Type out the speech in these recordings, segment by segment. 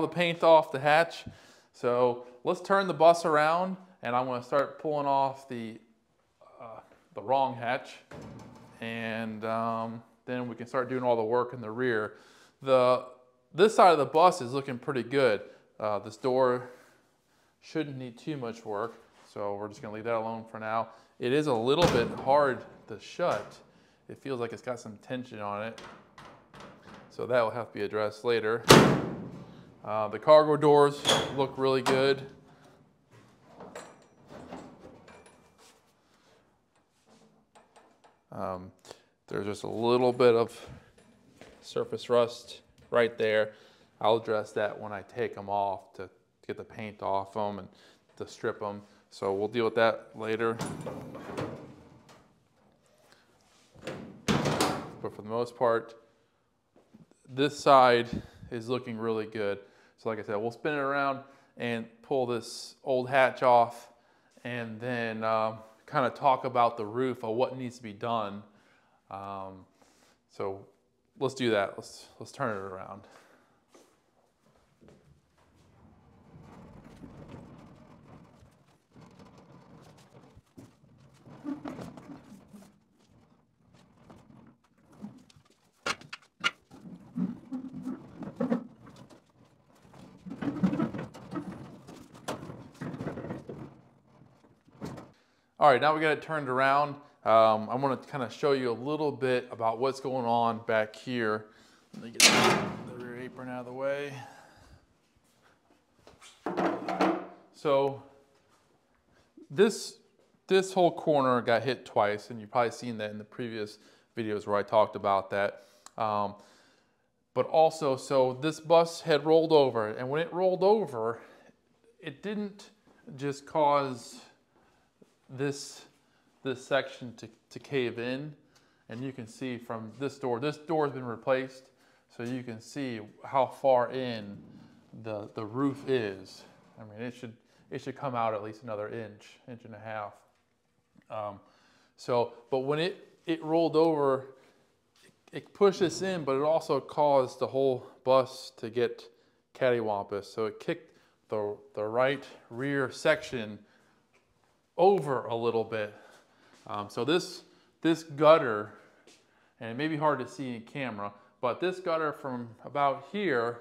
the paint off the hatch. So let's turn the bus around, and I'm going to start pulling off the wrong hatch, and then we can start doing all the work in the rear. This side of the bus is looking pretty good. This door shouldn't need too much work, so we're just going to leave that alone for now. It is a little bit hard to shut. It feels like it's got some tension on it, so that will have to be addressed later. The cargo doors look really good. There's just a little bit of surface rust right there. I'll address that when I take them off to get the paint off them and to strip them. So we'll deal with that later. But for the most part, this side is looking really good. So like I said, we'll spin it around and pull this old hatch off, and then kind of talk about the roof of what needs to be done. So let's do that. Let's turn it around. All right, now we got it turned around. I want to kind of show you a little bit about what's going on back here. Let me get the rear apron out of the way. So this whole corner got hit twice, and you've probably seen that in the previous videos where I talked about that. But also, so this bus had rolled over, and when it rolled over, it didn't just cause this section to cave in, and you can see from this door has been replaced, so you can see how far in the roof is. I mean, it should come out at least another inch and a half. But when it rolled over, it pushed this in, but it also caused the whole bus to get cattywampus. So it kicked the right rear section over a little bit. So this gutter, and it may be hard to see in camera, but this gutter from about here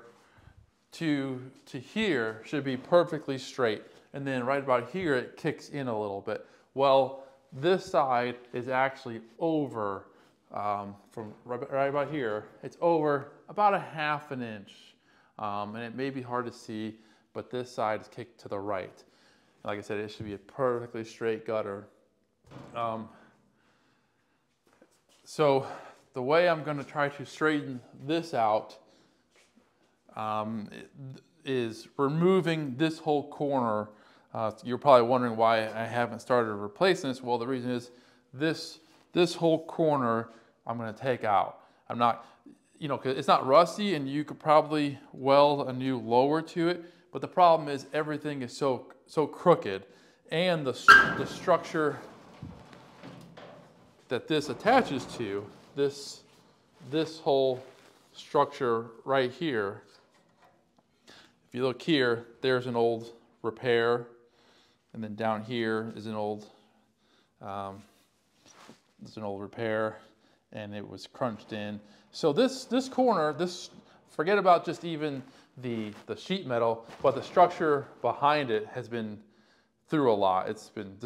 to here should be perfectly straight. And then right about here, it kicks in a little bit. Well, this side is actually over, from right about here, it's over about 1/2 inch. And it may be hard to see, but this side is kicked to the right. Like I said, it should be a perfectly straight gutter. So the way I'm going to try to straighten this out is removing this whole corner. You're probably wondering why I haven't started replacing this. Well, the reason is this whole corner I'm going to take out. I'm not, because it's not rusty, and you could probably weld a new lower to it. But the problem is everything is so crooked, and the structure that this attaches to, this whole structure right here. If you look here, there's an old repair, and then down here is an old repair, and it was crunched in. So this corner, forget about just even the sheet metal, but the structure behind it has been through a lot. It's been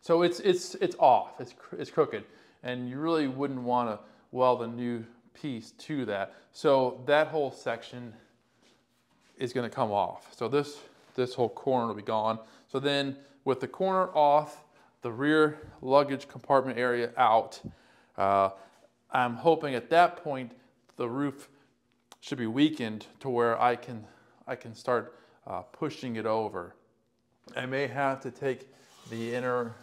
so it's off. It's crooked, and you really wouldn't want to weld a new piece to that. So that whole section is going to come off. So this whole corner will be gone. So then, with the corner off, the rear luggage compartment area out, I'm hoping at that point the roof should be weakened to where I can start pushing it over. I may have to take the inner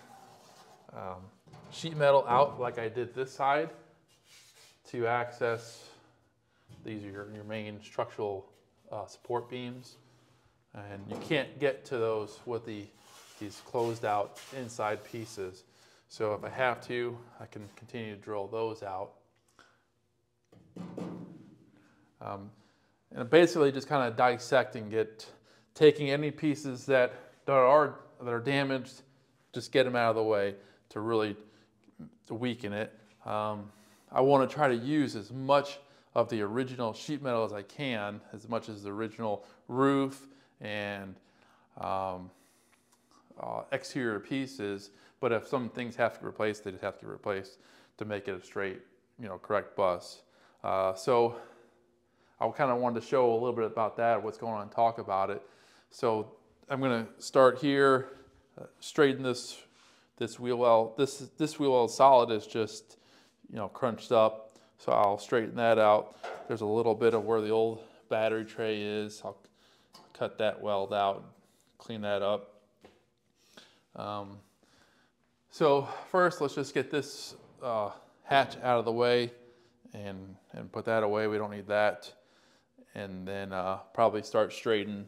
sheet metal out like I did this side to access these are your main structural support beams, and you can't get to those with these closed out inside pieces. So if I have to, I can continue to drill those out. And basically just kind of dissecting it, taking any pieces that are damaged, just get them out of the way to really weaken it. I want to try to use as much of the original sheet metal as I can, as much as the original roof and exterior pieces. But if some things have to be replaced, they just have to be replaced to make it a straight, correct bus. So I kind of wanted to show a little bit about that, what's going on, and talk about it. So I'm going to start here, straighten this wheel well. This wheel well solid is just crunched up, so I'll straighten that out. There's a little bit of where the old battery tray is. I'll cut that weld out, clean that up. So first, let's just get this hatch out of the way and put that away. We don't need that. And then probably start straightening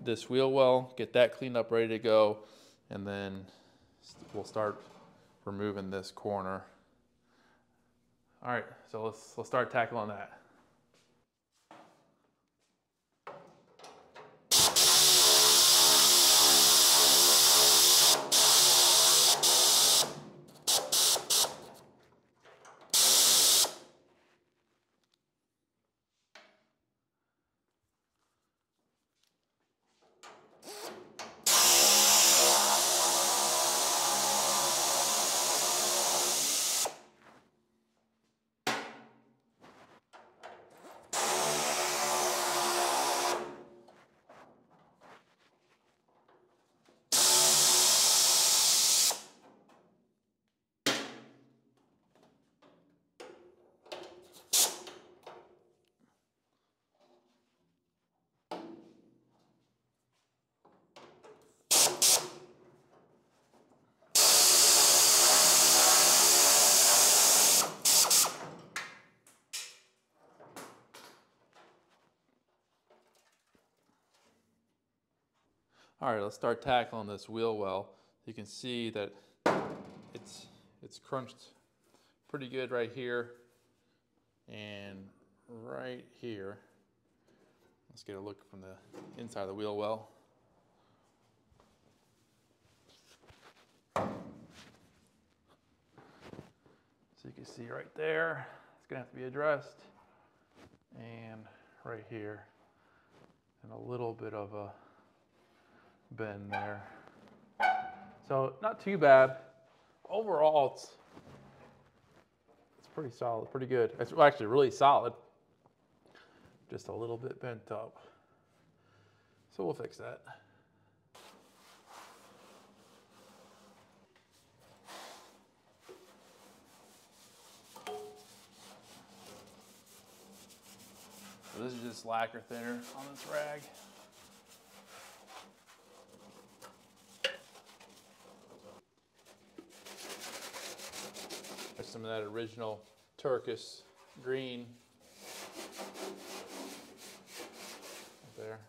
this wheel well, get that cleaned up, ready to go, and then we'll start removing this corner. All right, so let's start tackling that. All right, let's start tackling this wheel well. You can see that it's crunched pretty good right here and right here. Let's get a look from the inside of the wheel well. So you can see right there, it's gonna have to be addressed. And right here, and a little bit of a bend there. So not too bad. Overall, it's pretty solid, pretty good. It's actually really solid. Just a little bit bent up. So we'll fix that. So this is just lacquer thinner on this rag. There's some of that original turquoise green right there.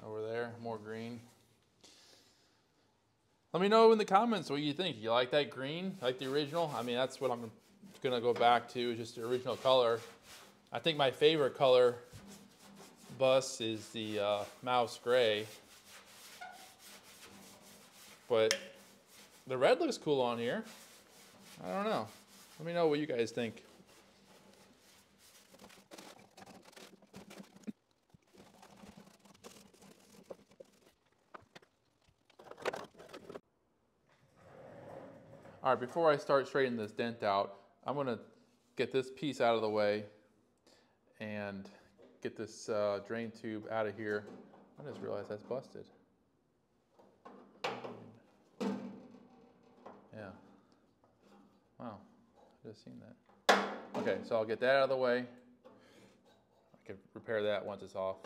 Over there, more green. Let me know in the comments what you think. You like that green, like the original? I mean, that's what I'm gonna go back to, just the original color. I think my favorite color bus is the mouse gray. But the red looks cool on here. I don't know. Let me know what you guys think. All right, before I start straightening this dent out, I'm gonna get this piece out of the way and get this drain tube out of here. I just realized that's busted. Yeah. Wow, I just seen that. Okay, so I'll get that out of the way. I can repair that once it's off.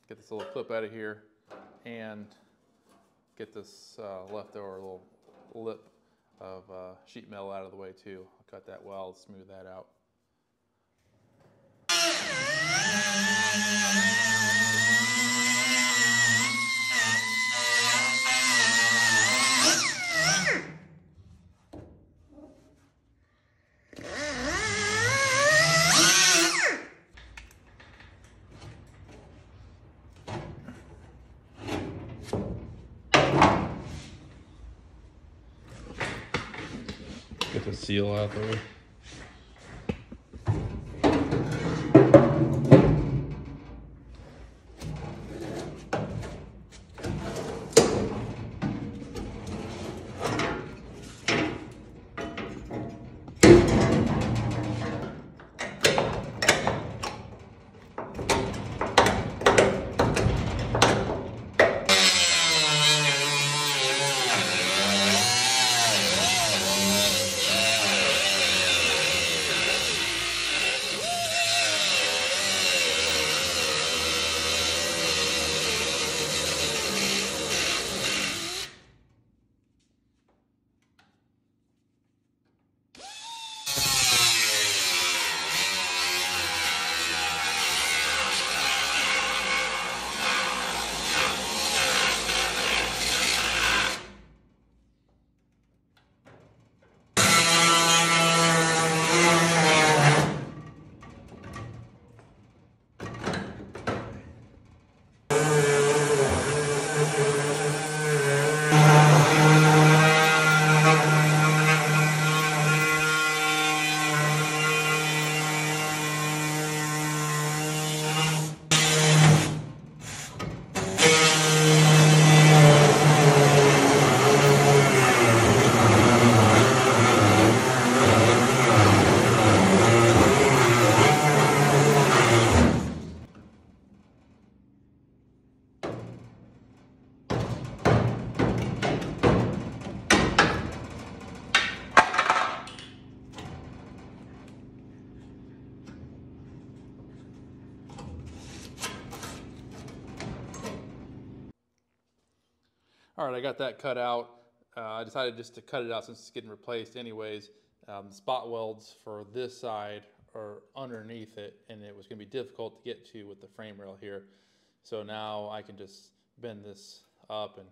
Get this little clip out of here and get this leftover little lip of sheet metal out of the way too. I'll cut that weld, smooth that out. Get the seal out the way. All right, I got that cut out. I decided just to cut it out since it's getting replaced anyways. The spot welds for this side are underneath it, and it was going to be difficult to get to with the frame rail here. So now I can just bend this up and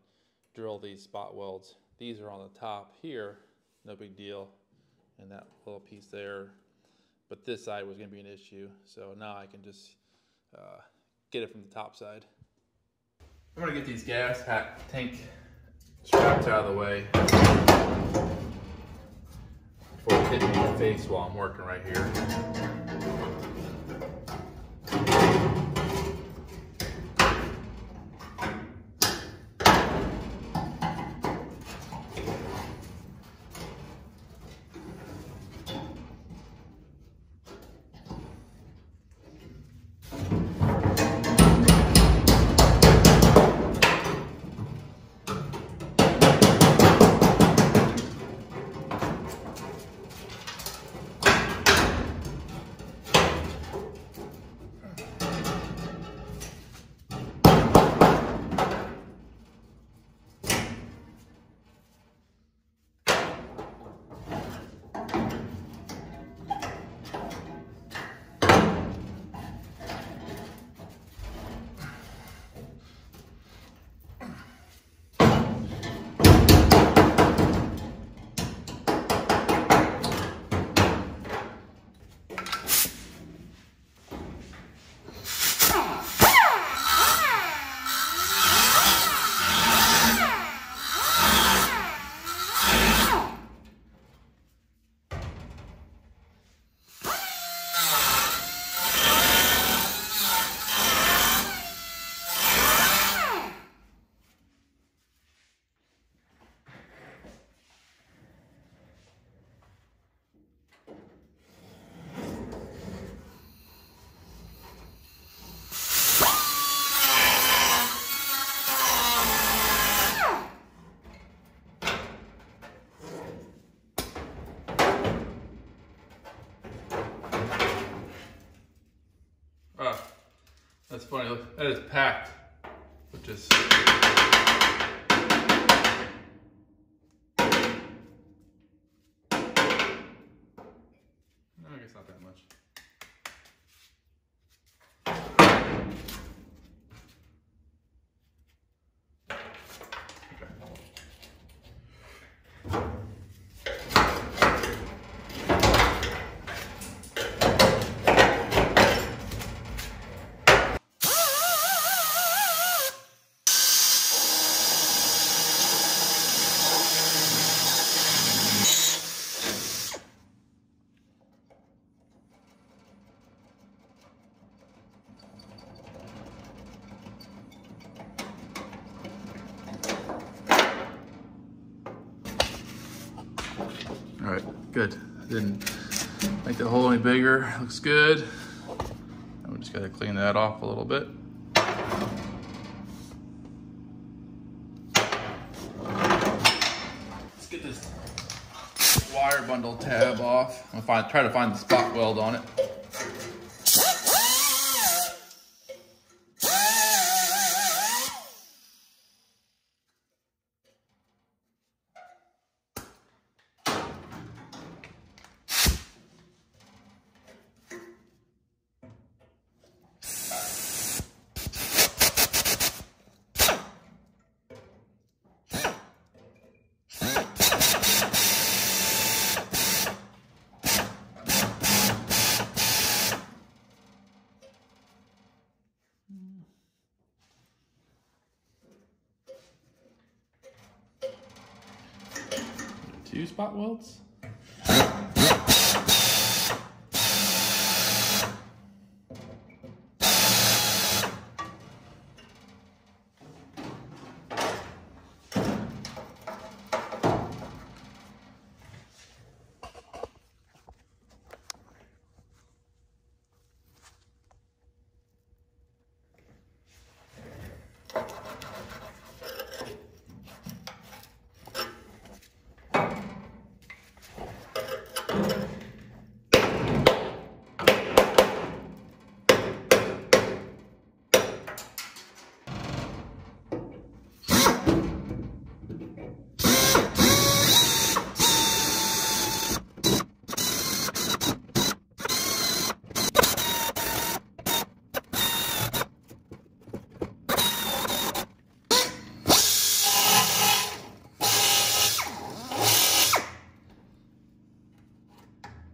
drill these spot welds. These are on the top here, no big deal, and that little piece there. But this side was going to be an issue, so now I can just get it from the top side. I'm going to get these gas tank straps out of the way before it's hitting me in the face while I'm working right here. That's funny, look, that is packed with just... much. All right, good. Didn't make the hole any bigger. Looks good. And we just gotta clean that off a little bit. Let's get this wire bundle tab off. I'm gonna try to find the spot weld on it. Two spot welds.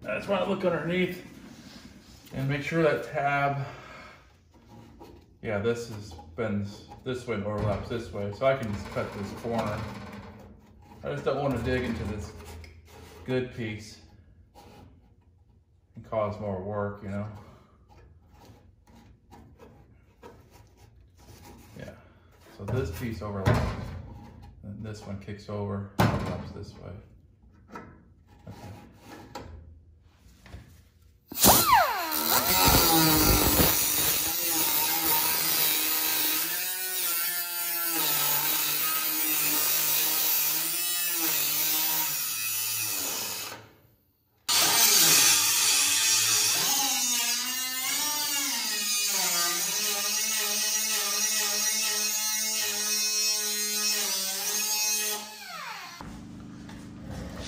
I just want to look underneath and make sure that tab, yeah, this bends this way and overlaps this way, so I can just cut this corner. I just don't want to dig into this good piece and cause more work, you know. Yeah, so this piece overlaps, and this one kicks over, overlaps this way. Okay.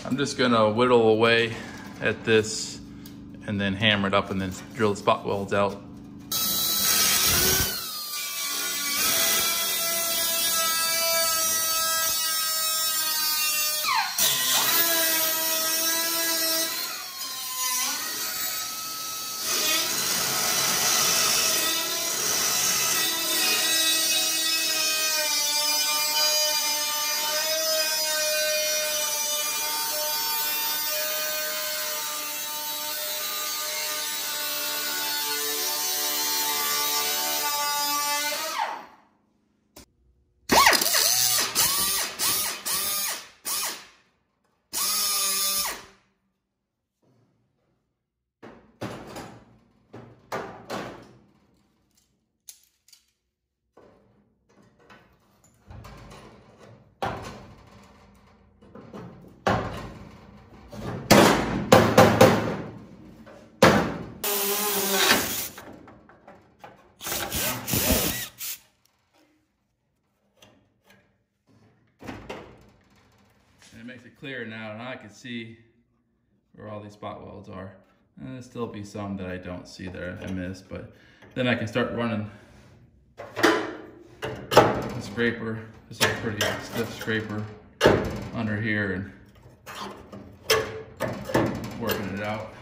I'm just gonna whittle away at this and then hammer it up and then drill the spot welds out. And it makes it clear now, and I can see where all these spot welds are. And there'll still be some that I don't see there I miss, but then I can start running the scraper. This is a pretty stiff scraper under here and working it out.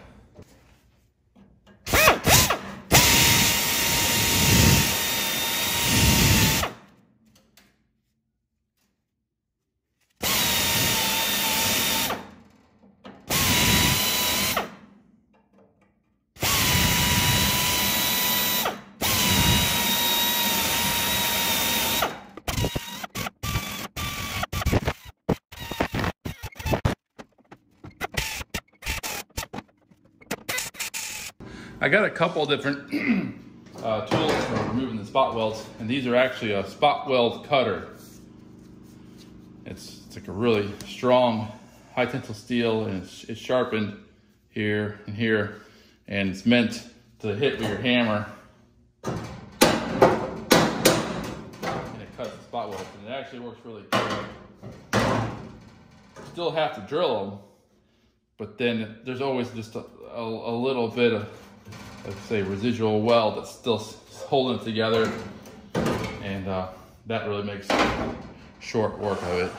I got a couple different tools for removing the spot welds, and these are actually a spot weld cutter. It's like a really strong, high tensile steel, and it's sharpened here and here, and it's meant to hit with your hammer, and it cuts the spot welds, and it actually works really good. Still have to drill them, but then there's always just a little bit of, let's say, residual weld that's still holding it together, and that really makes short work of it.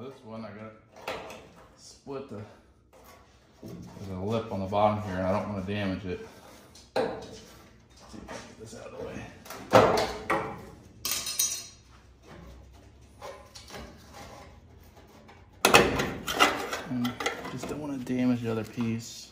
This one I gotta split there's a lip on the bottom here, and I don't want to damage it. Let's see if I can get this out of the way. And just don't want to damage the other piece.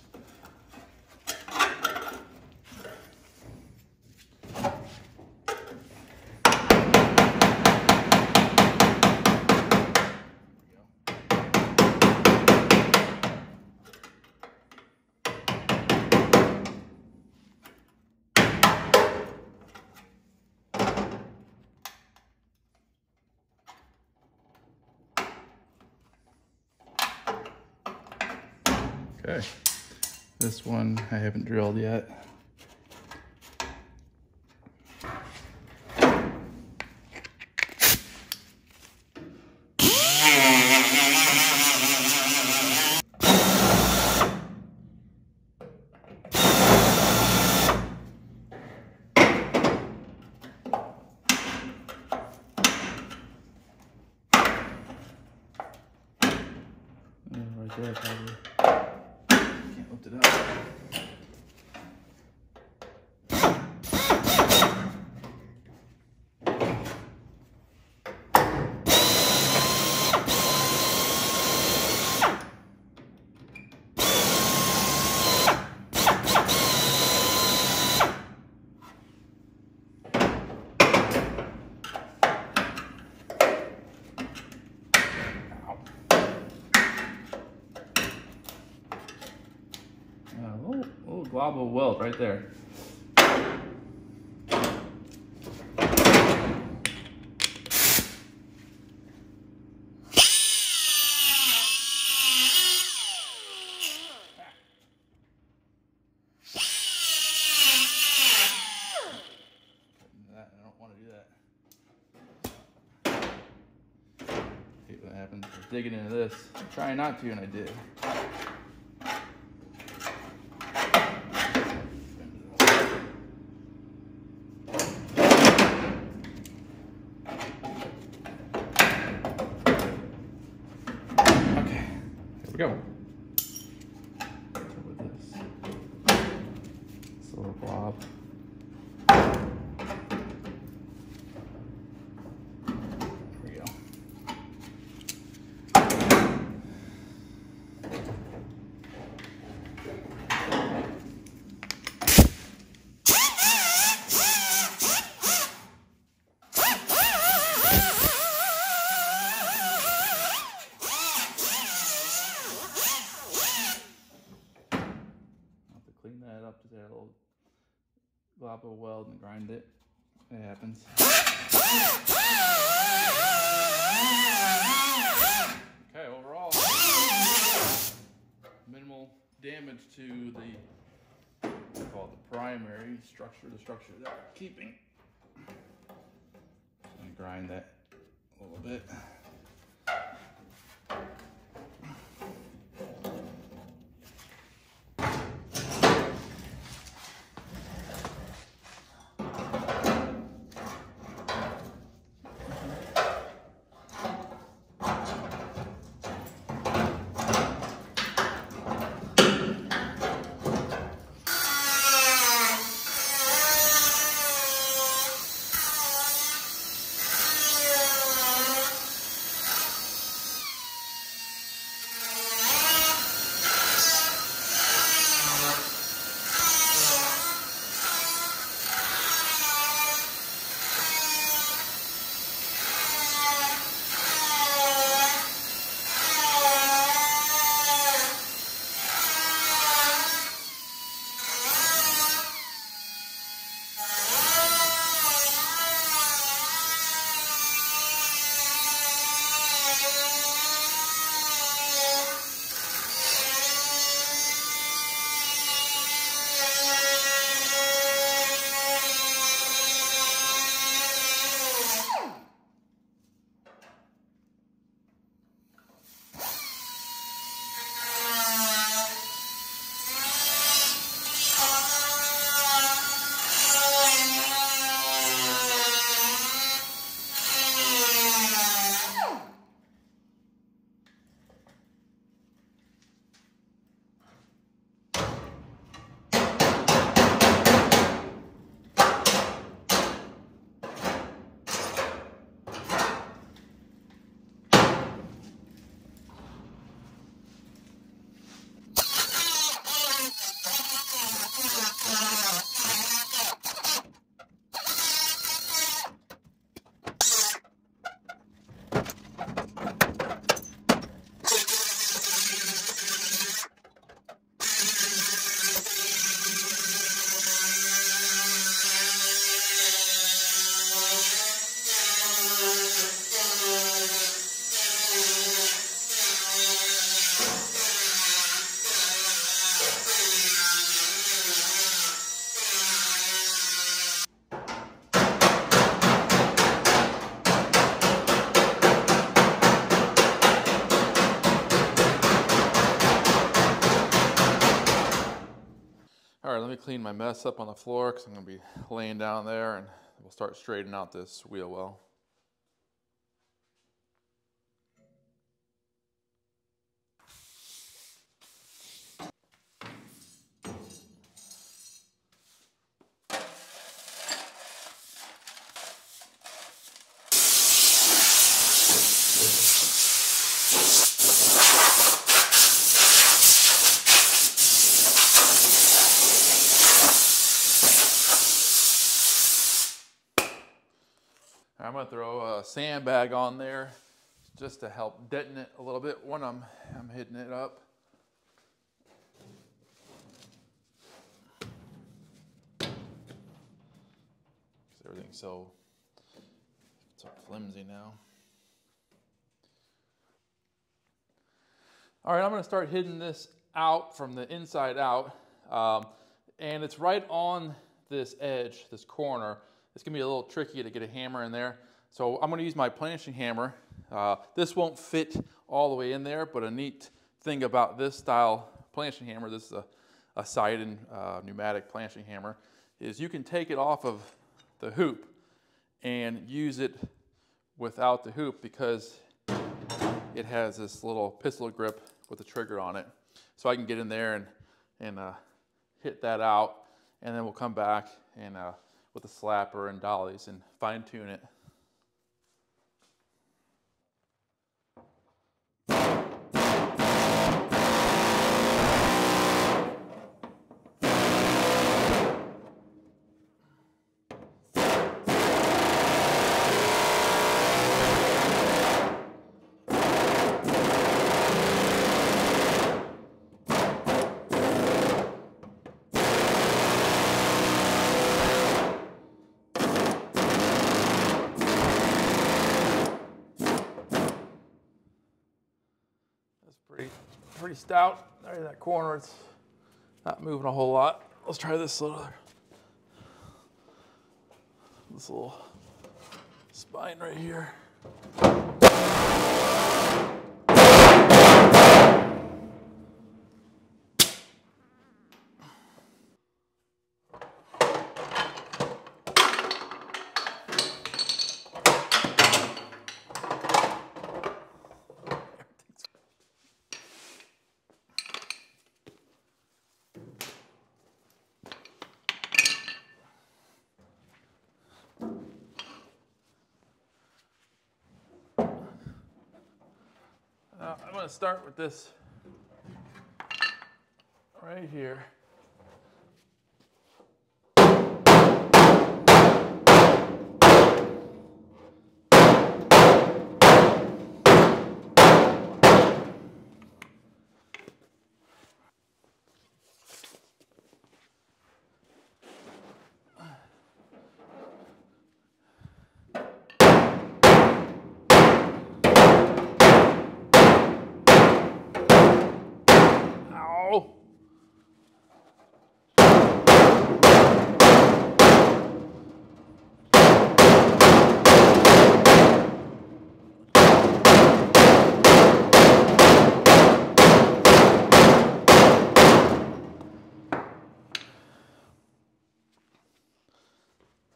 Okay, this one I haven't drilled yet. Right there, probably. Can't lift it up. Little glob of weld right there. I don't want to do that. Hate what happens. I was digging into this. I'm trying not to, and I did. Here we go. With this little blob. There we go. glop a weld and grind it. It happens. Okay, overall, minimal damage to the, we call it the primary structure, the structure that we're keeping. And grind that a little bit. All right, let me clean my mess up on the floor because I'm going to be laying down there, and we'll start straightening out this wheel well. I'm going to throw a sandbag on there just to help deaden it a little bit when I'm hitting it up. Everything's so flimsy now. All right, I'm going to start hitting this out from the inside out, and it's right on this edge, this corner. It's going to be a little tricky to get a hammer in there. So I'm going to use my planching hammer. This won't fit all the way in there, but a neat thing about this style planching hammer, this is a Sidon pneumatic planching hammer, is you can take it off of the hoop and use it without the hoop because it has this little pistol grip with a trigger on it. So I can get in there and hit that out, and then we'll come back and with a slapper and dollies and fine tune it. It's pretty stout. Right in that corner, it's not moving a whole lot. Let's try this little spine right here. I'm going to start with this right here.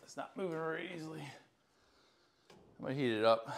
It's not moving very easily. I'm going to heat it up.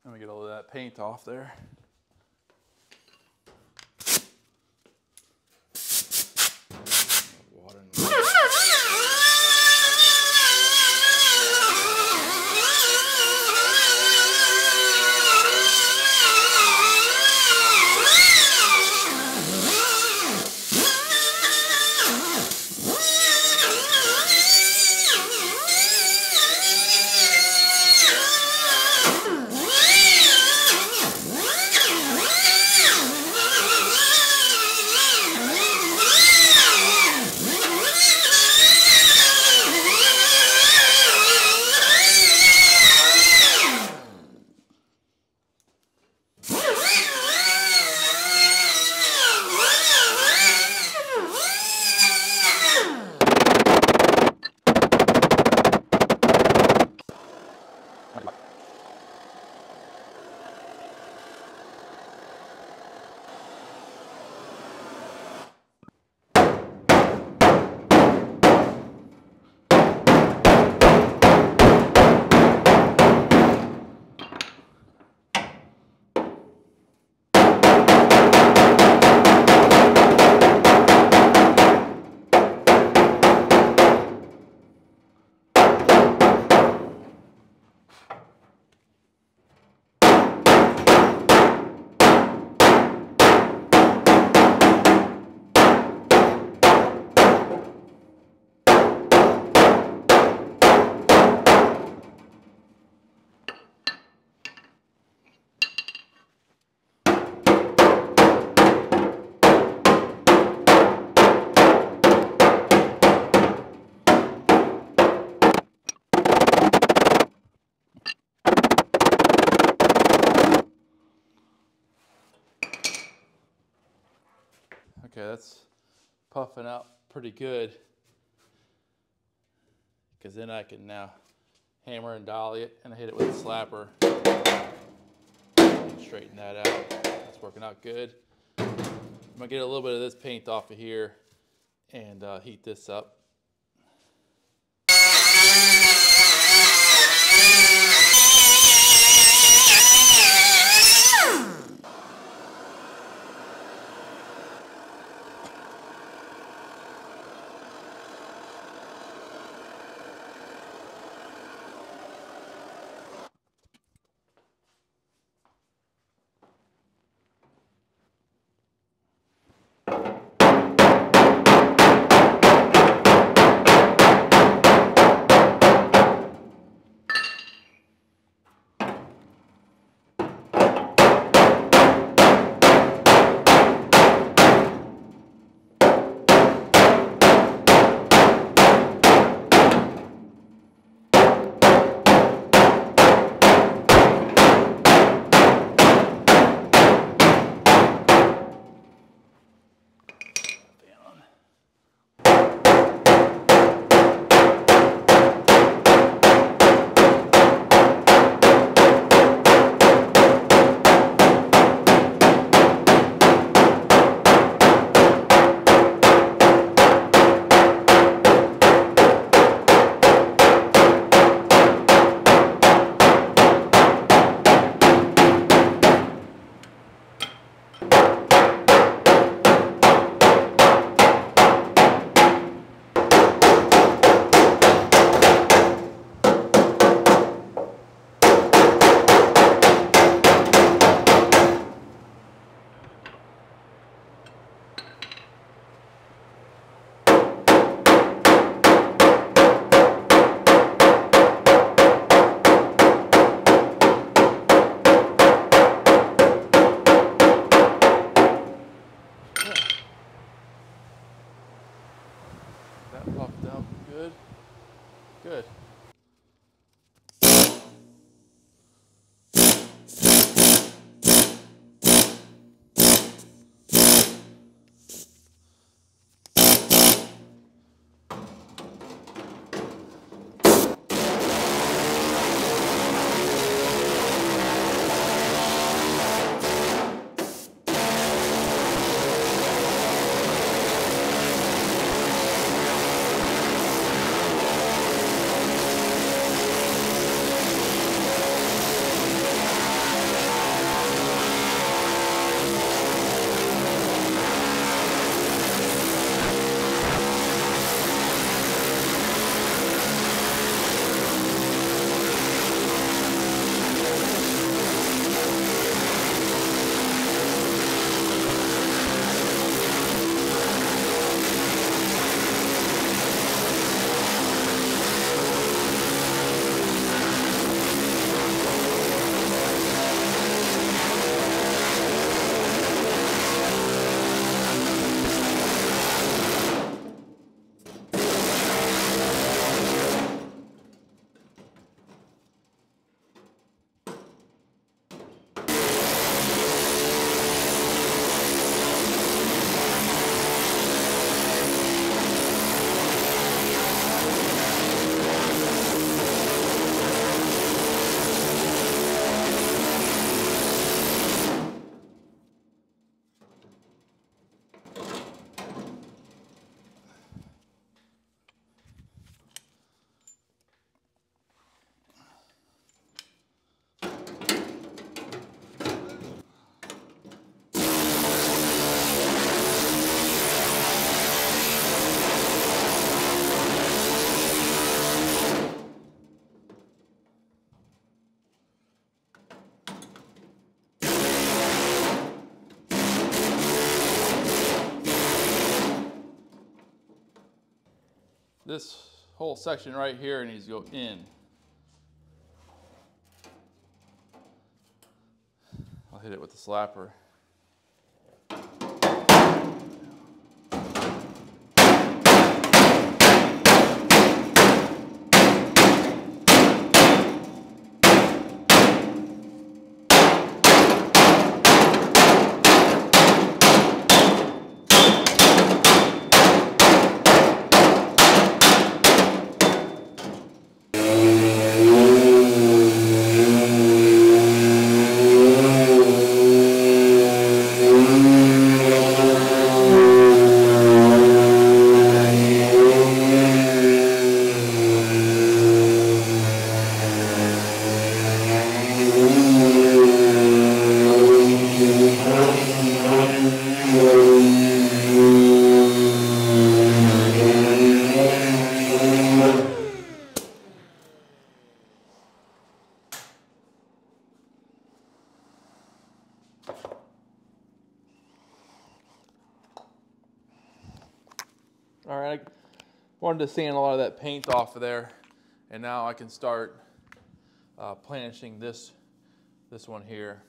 Let me get all of that paint off there. Water in the Okay, that's puffing out pretty good. Because then I can now hammer and dolly it, and I hit it with a slapper. And straighten that out. That's working out good. I'm gonna get a little bit of this paint off of here and heat this up. That puffed out good. Good. This whole section right here needs to go in. I'll hit it with the slapper. All right, I wanted to sand a lot of that paint off of there, and now I can start planishing this one here.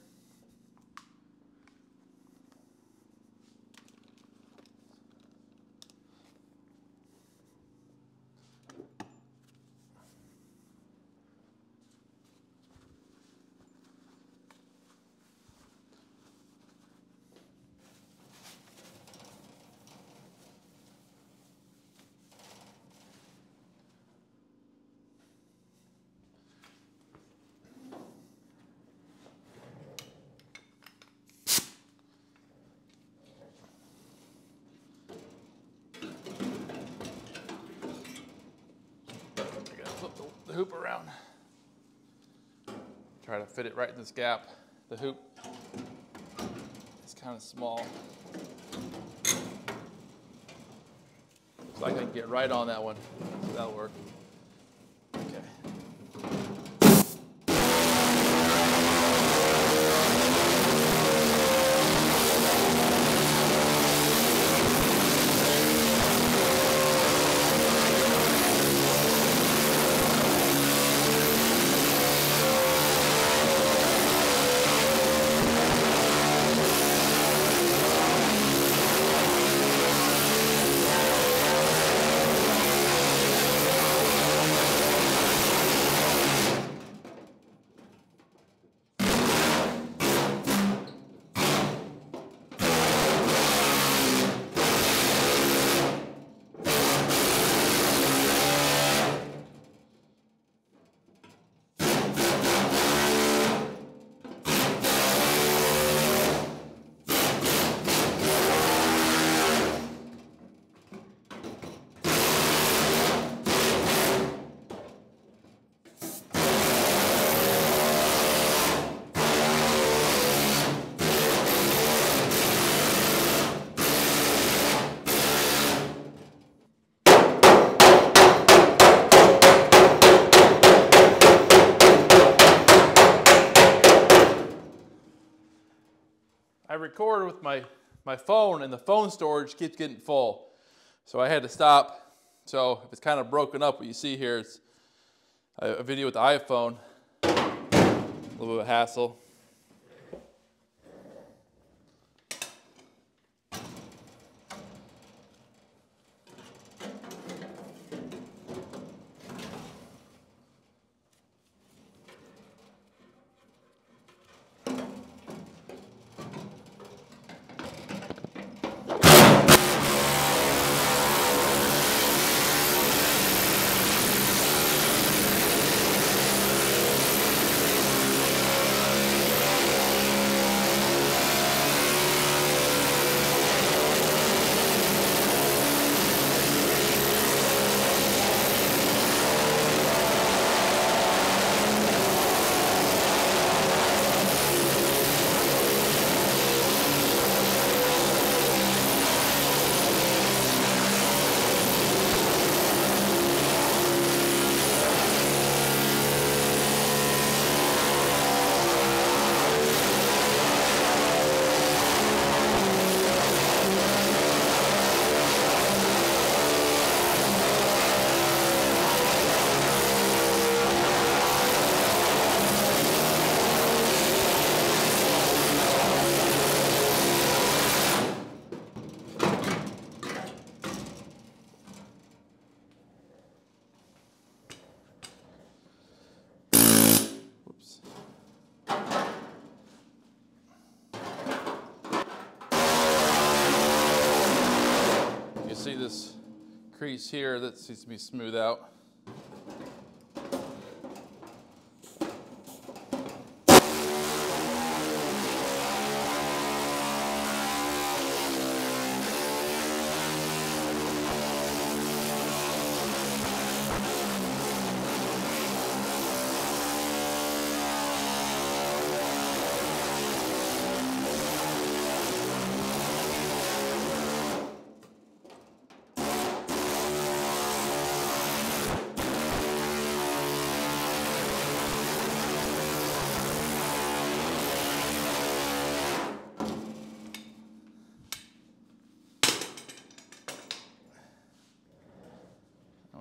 The hoop around. Try to fit it right in this gap. The hoop is kind of small. Looks like I can get right on that one. So that'll work. Okay. I record with my phone, and the phone storage keeps getting full. So I had to stop. So if it's kind of broken up, what you see here is a video with the iPhone. A little bit of a hassle. See this crease here that needs to be smoothed out.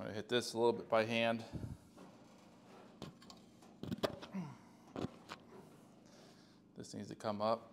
I'm gonna hit this a little bit by hand. This needs to come up.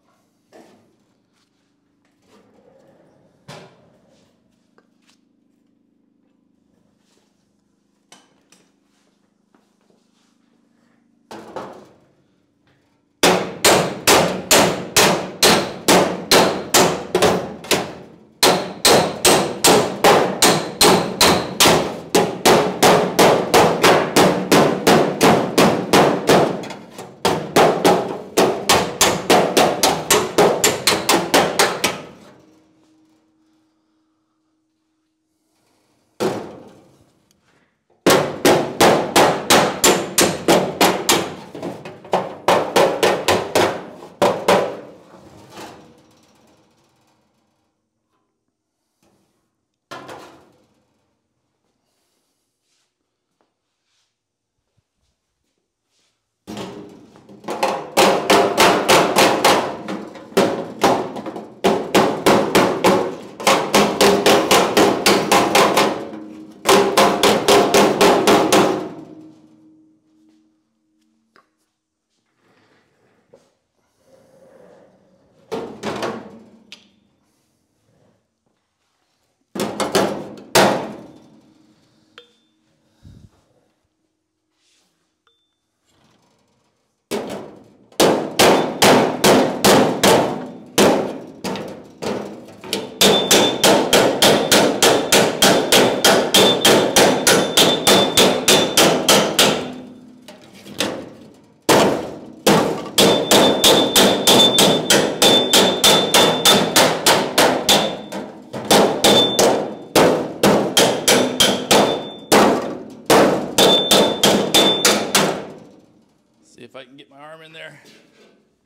See if I can get my arm in there.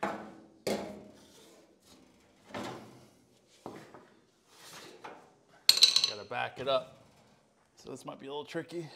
Gotta back it up. So this might be a little tricky.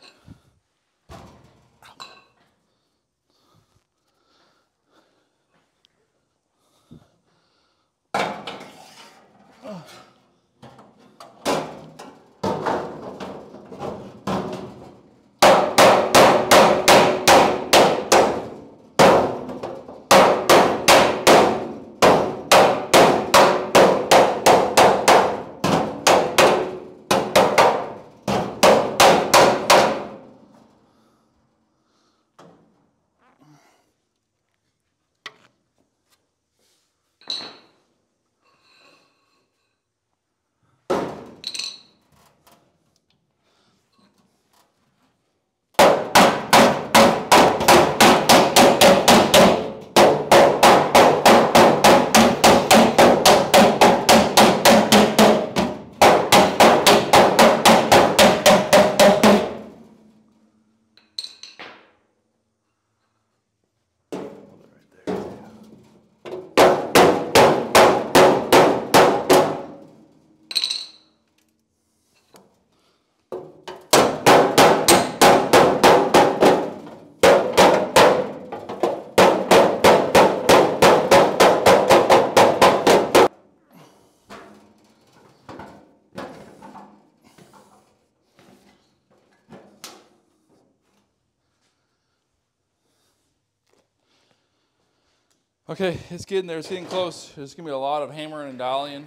Okay, it's getting there, it's getting close. There's gonna be a lot of hammering and dollying.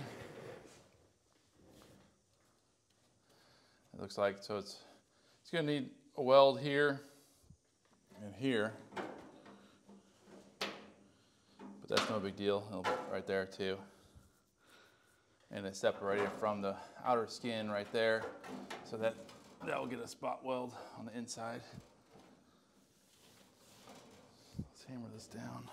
It looks like, so it's gonna need a weld here and here. But that's no big deal, it'll be right there too. And it's separated from the outer skin right there. So that will get a spot weld on the inside. Let's hammer this down.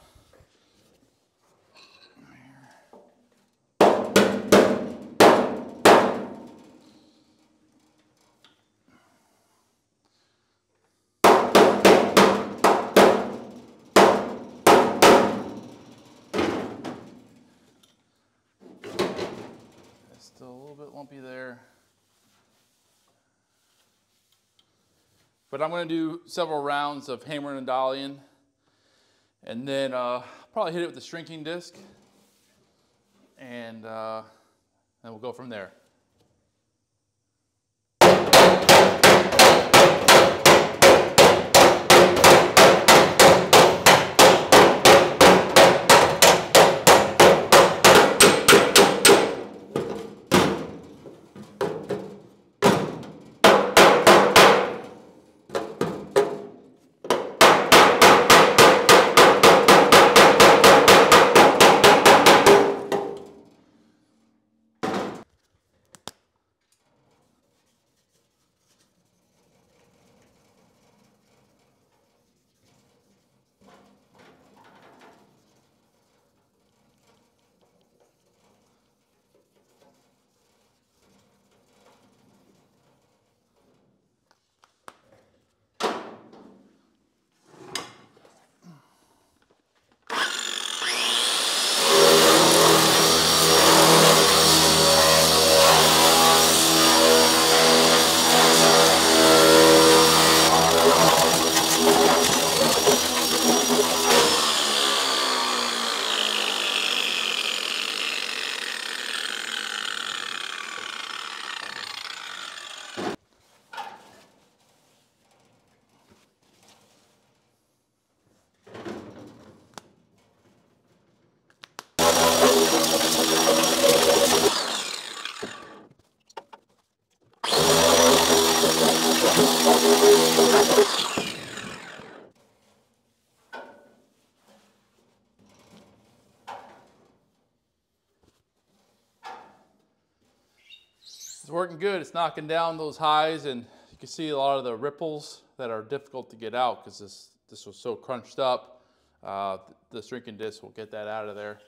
Still a little bit lumpy there. But I'm going to do several rounds of hammering and dollying. And then probably hit it with a shrinking disc. And then we'll go from there. working good. It's knocking down those highs, and you can see a lot of the ripples that are difficult to get out because this was so crunched up. The shrinking disc will get that out of there.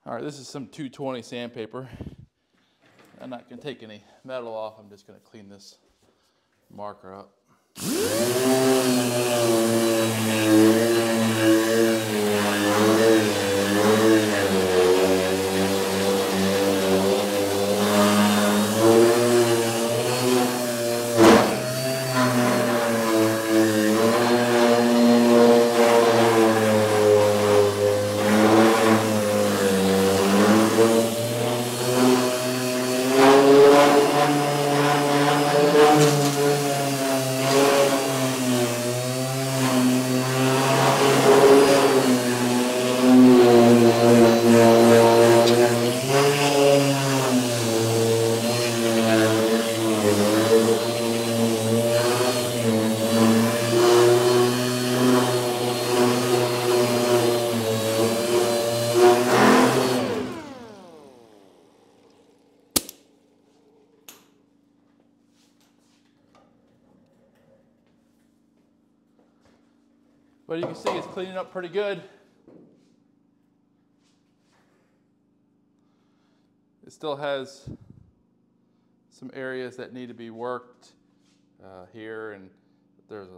All right, this is some 220 sandpaper. I'm not gonna take any metal off. I'm just gonna clean this marker up. But you can see it's cleaning up pretty good. It still has some areas that need to be worked here, and there's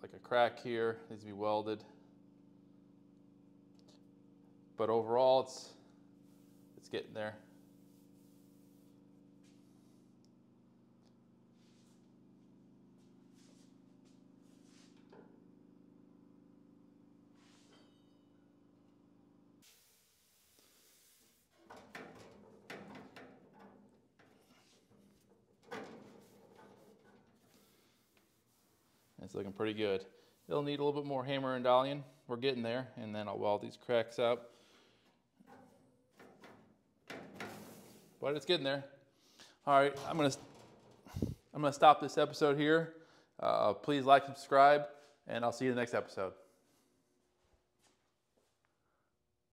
like a crack here, needs to be welded. But overall, it's getting there. It's looking pretty good. It'll need a little bit more hammer and dollying. We're getting there, and then I'll weld these cracks up. But it's getting there. All right, I'm gonna stop this episode here. Please like and subscribe, and I'll see you in the next episode.